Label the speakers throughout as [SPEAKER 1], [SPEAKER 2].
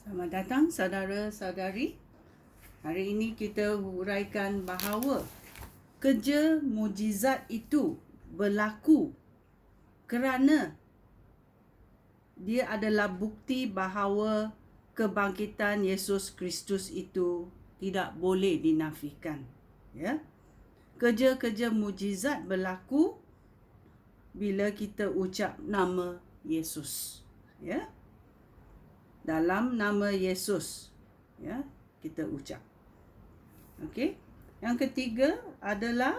[SPEAKER 1] Selamat datang saudara-saudari. Hari ini kita huraikan bahawa kerja mujizat itu berlaku kerana dia adalah bukti bahawa kebangkitan Yesus Kristus itu tidak boleh dinafikan. Ya. Kerja-kerja mujizat berlaku bila kita ucap nama Yesus. Ya. Dalam nama Yesus, ya, kita ucap. Okey. Yang ketiga adalah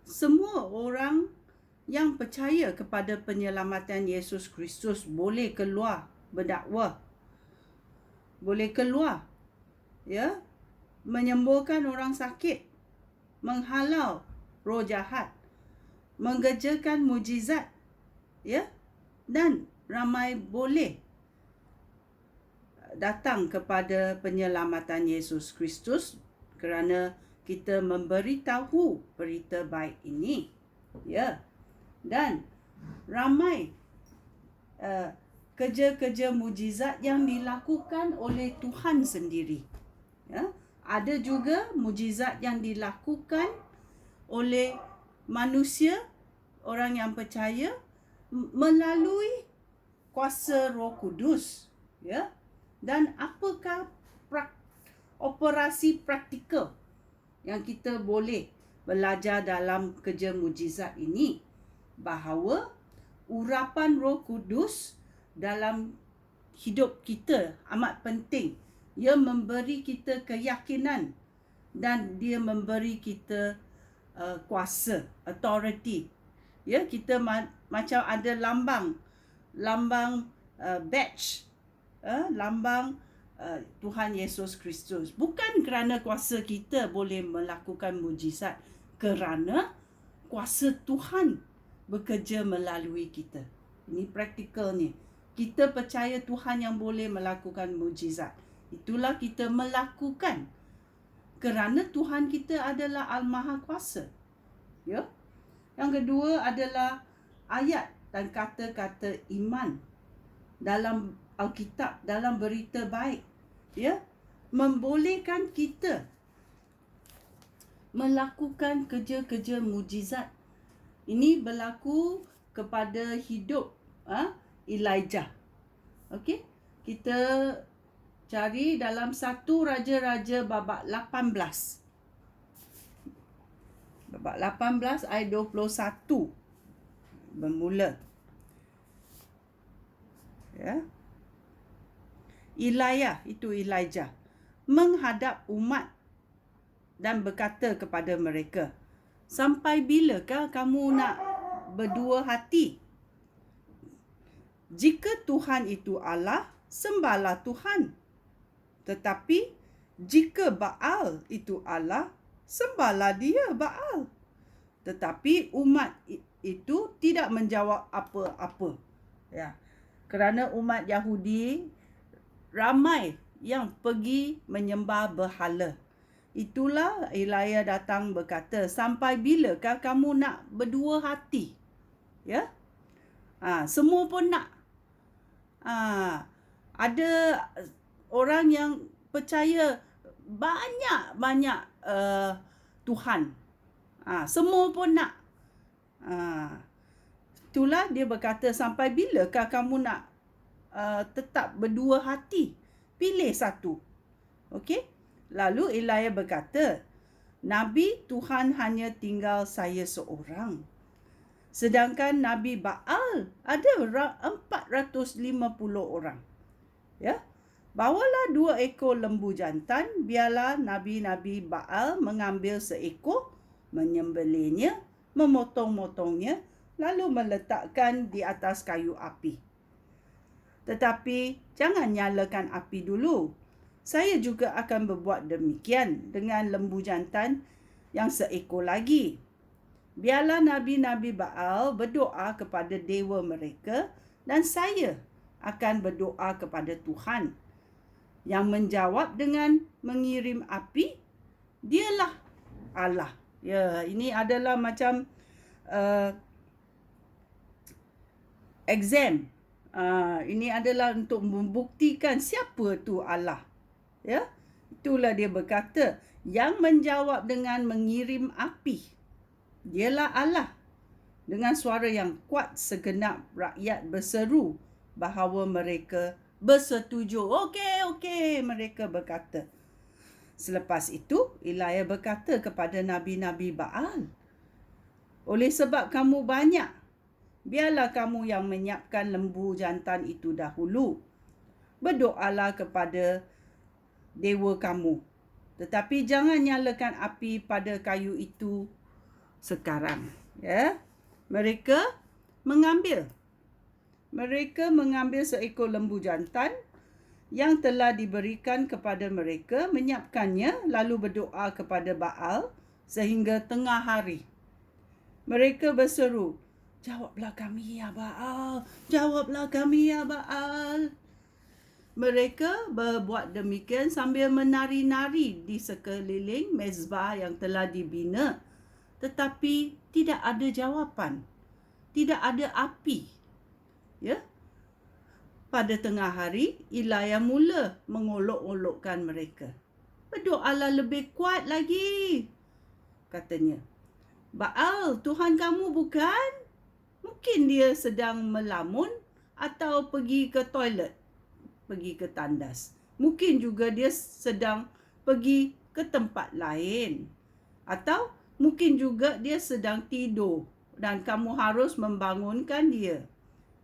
[SPEAKER 1] semua orang yang percaya kepada penyelamatan Yesus Kristus boleh keluar berdakwah. Boleh keluar, ya, menyembuhkan orang sakit, menghalau roh jahat, mengerjakan mujizat, ya, dan ramai boleh datang kepada penyelamatan Yesus Kristus kerana kita memberitahu berita baik ini, ya. Dan ramai kerja-kerja mujizat yang dilakukan oleh Tuhan sendiri, ya. Ada juga mujizat yang dilakukan oleh manusia, orang yang percaya melalui kuasa Roh Kudus, ya. Dan apakah operasi praktikal yang kita boleh belajar dalam kerja mujizat ini? Bahawa urapan Roh Kudus dalam hidup kita amat penting. Ia memberi kita keyakinan dan dia memberi kita kuasa, authority. Ya, kita macam ada lambang badge, lambang Tuhan Yesus Kristus. Bukan kerana kuasa kita boleh melakukan mujizat, kerana kuasa Tuhan bekerja melalui kita. Ini praktikal ni. Kita percaya Tuhan yang boleh melakukan mujizat. Itulah kita melakukan kerana Tuhan kita adalah Al-Maha Kuasa. Ya. Yang kedua adalah ayat dan kata-kata iman dalam Alkitab, dalam berita baik, ya, membolehkan kita melakukan kerja-kerja mujizat. Ini berlaku kepada hidup Elijah. Okey, kita cari dalam 1 Raja-Raja babak 18. Babak 18 ayat 21 bermula. Ya. Elijah menghadap umat dan berkata kepada mereka, "Sampai bilakah kamu nak berdua hati? Jika Tuhan itu Allah, sembahlah Tuhan. Tetapi jika Baal itu Allah, sembahlah dia Baal." Tetapi umat itu tidak menjawab apa-apa. Ya. Kerana umat Yahudi ramai yang pergi menyembah berhala. Itulah Elijah datang berkata, "Sampai bilakah kamu nak berdua hati?" Ya. Semua pun nak. Ada orang yang percaya banyak Tuhan. Semua pun nak. Itulah dia berkata, "Sampai bilakah kamu nak tetap berdua hati? Pilih satu." Okey? Lalu Elijah berkata, "Nabi Tuhan hanya tinggal saya seorang. Sedangkan Nabi Baal ada 450 orang. Ya. Bawalah 2 ekor lembu jantan, biarlah nabi-nabi Baal mengambil seekor, menyembelihnya, memotong-motongnya, lalu meletakkan di atas kayu api. Tetapi jangan nyalakan api dulu. Saya juga akan berbuat demikian dengan lembu jantan yang seekor lagi. Biarlah nabi-nabi Baal berdoa kepada dewa mereka dan saya akan berdoa kepada Tuhan. Yang menjawab dengan mengirim api, dialah Allah." Ya, ini adalah macam exam Ini adalah untuk membuktikan siapa tu Allah. Ya, itulah dia berkata, yang menjawab dengan mengirim api, dialah Allah. Dengan suara yang kuat, segenap rakyat berseru bahawa mereka bersetuju. Okey, mereka berkata. Selepas itu, Elijah berkata kepada nabi-nabi Baal, oleh sebab kamu banyak, biarlah kamu yang menyiapkan lembu jantan itu dahulu. Berdoalah kepada dewa kamu, tetapi jangan nyalakan api pada kayu itu sekarang. Ya, mereka mengambil seekor lembu jantan yang telah diberikan kepada mereka, menyiapkannya, lalu berdoa kepada Baal sehingga tengah hari. Mereka berseru, jawablah kami ya Baal, jawablah kami ya Baal. Mereka berbuat demikian sambil menari-nari di sekeliling mezbah yang telah dibina, tetapi tidak ada jawapan, tidak ada api. Ya. Pada tengah hari, Elijah mula mengolok-olokkan mereka. Berdoalah lebih kuat lagi, katanya. Baal, Tuhan kamu bukan? Mungkin dia sedang melamun atau pergi ke toilet, pergi ke tandas. Mungkin juga dia sedang pergi ke tempat lain. Atau mungkin juga dia sedang tidur dan kamu harus membangunkan dia.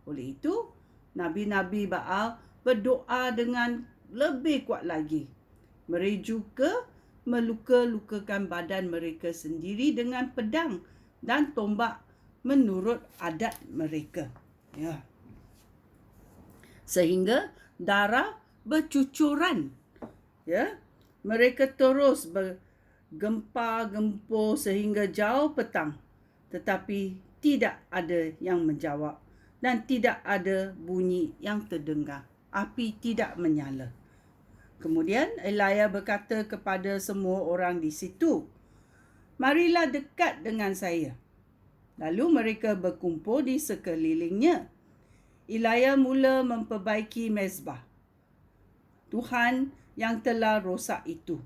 [SPEAKER 1] Oleh itu, nabi-nabi Baal berdoa dengan lebih kuat lagi. Mereka juga meluka-lukakan badan mereka sendiri dengan pedang dan tombak menurut adat mereka. Ya. Sehingga darah bercucuran. Ya. Mereka terus bergempar-gempur sehingga jauh petang. Tetapi tidak ada yang menjawab dan tidak ada bunyi yang terdengar. Api tidak menyala. Kemudian Elijah berkata kepada semua orang di situ, marilah dekat dengan saya. Lalu mereka berkumpul di sekelilingnya. Elijah mula memperbaiki mezbah Tuhan yang telah rosak itu.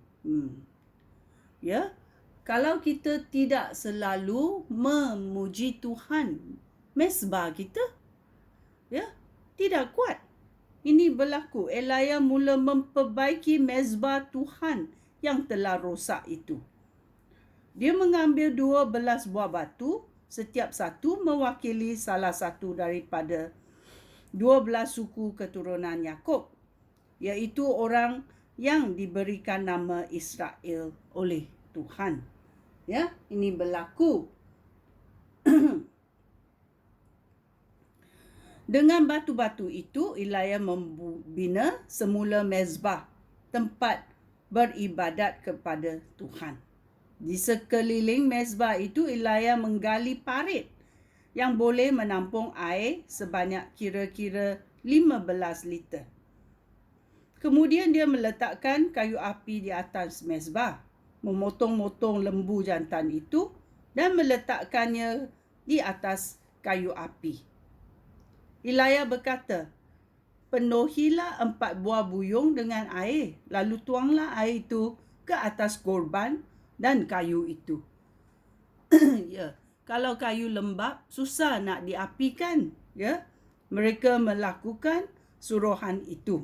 [SPEAKER 1] Ya, kalau kita tidak selalu memuji Tuhan, mezbah kita, ya, tidak kuat. Ini berlaku. Elijah mula memperbaiki mezbah Tuhan yang telah rosak itu. Dia mengambil 12 buah batu, setiap satu mewakili salah satu daripada 12 suku keturunan Yakub, iaitu orang yang diberikan nama Israel oleh Tuhan. Ya, ini berlaku. Dengan batu-batu itu, Elijah membina semula mezbah, tempat beribadat kepada Tuhan. Di sekeliling mezbah itu, Elijah menggali parit yang boleh menampung air sebanyak kira-kira 15 liter. Kemudian dia meletakkan kayu api di atas mezbah, memotong-motong lembu jantan itu dan meletakkannya di atas kayu api. Elijah berkata, penuhilah 4 buah buyung dengan air, lalu tuanglah air itu ke atas korban dan kayu itu. Ya, kalau kayu lembap, susah nak diapikan. Ya, mereka melakukan suruhan itu.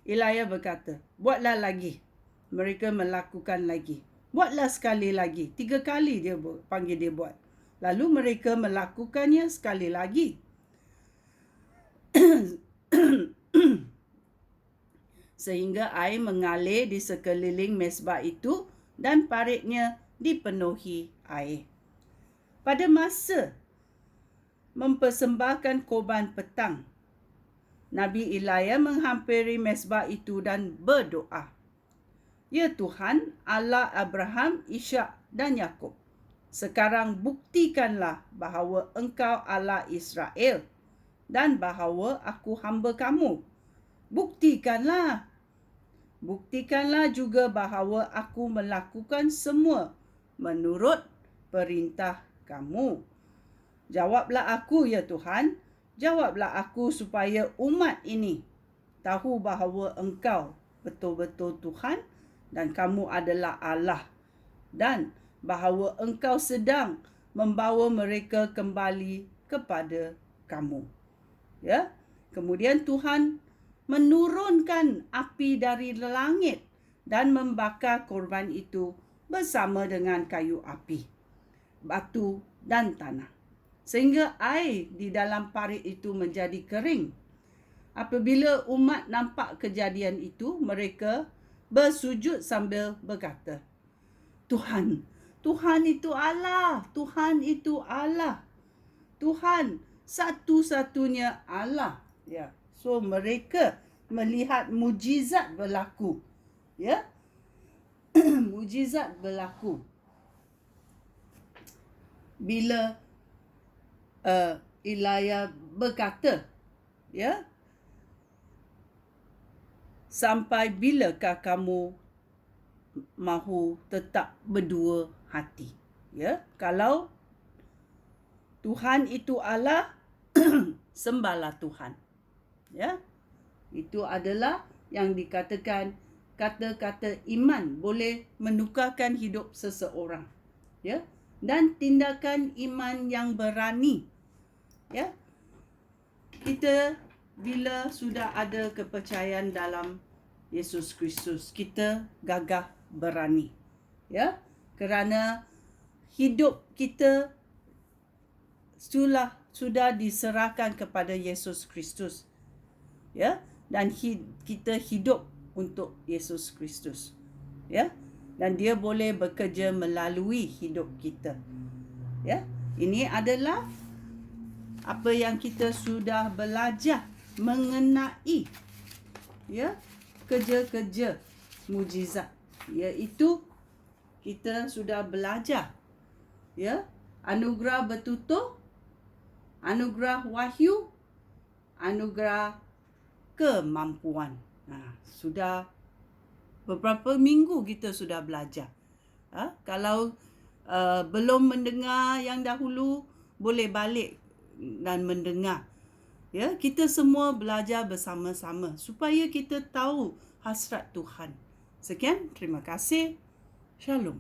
[SPEAKER 1] Elijah berkata, buatlah lagi. Mereka melakukan lagi. Buatlah sekali lagi. 3 kali dia panggil dia buat. Lalu mereka melakukannya sekali lagi. Sehingga air mengalir di sekeliling mezbah itu dan paritnya dipenuhi air. Pada masa mempersembahkan korban petang, Nabi Elijah menghampiri mezbah itu dan berdoa, ya Tuhan, Allah Abraham, Ishak dan Yakub, sekarang buktikanlah bahawa Engkau Allah Israel dan bahawa aku hamba kamu. Buktikanlah. Buktikanlah juga bahawa aku melakukan semua menurut perintah kamu. Jawablah aku, ya Tuhan, jawablah aku supaya umat ini tahu bahawa engkau betul-betul Tuhan dan kamu adalah Allah, dan bahawa engkau sedang membawa mereka kembali kepada kamu. Ya. Kemudian Tuhan menurunkan api dari langit dan membakar korban itu bersama dengan kayu api, batu dan tanah, sehingga air di dalam parit itu menjadi kering. Apabila umat nampak kejadian itu, mereka bersujud sambil berkata, Tuhan, Tuhan itu Allah, Tuhan itu Allah, Tuhan satu-satunya Allah. Ya. So mereka melihat mujizat berlaku. Ya. Mujizat berlaku bila Elia berkata, ya, sampai bilakah kamu mahu tetap berdua hati? Ya, kalau Tuhan itu Allah, sembahlah Tuhan. Ya, itu adalah yang dikatakan kata-kata iman boleh menukarkan hidup seseorang. Ya, dan tindakan iman yang berani. Ya, kita bila sudah ada kepercayaan dalam Yesus Kristus, kita gagah berani. Ya, kerana hidup kita sudah diserahkan kepada Yesus Kristus. Ya, dan kita hidup untuk Yesus Kristus. Ya, dan dia boleh bekerja melalui hidup kita. Ya, ini adalah apa yang kita sudah belajar mengenai, ya, kerja-kerja mujizat, iaitu kita sudah belajar, ya, anugerah bertutur, anugerah wahyu, anugerah kemampuan. Sudah beberapa minggu kita sudah belajar. Kalau belum mendengar yang dahulu, boleh balik dan mendengar. Ya, kita semua belajar bersama-sama supaya kita tahu hasrat Tuhan. Sekian, terima kasih. Shalom.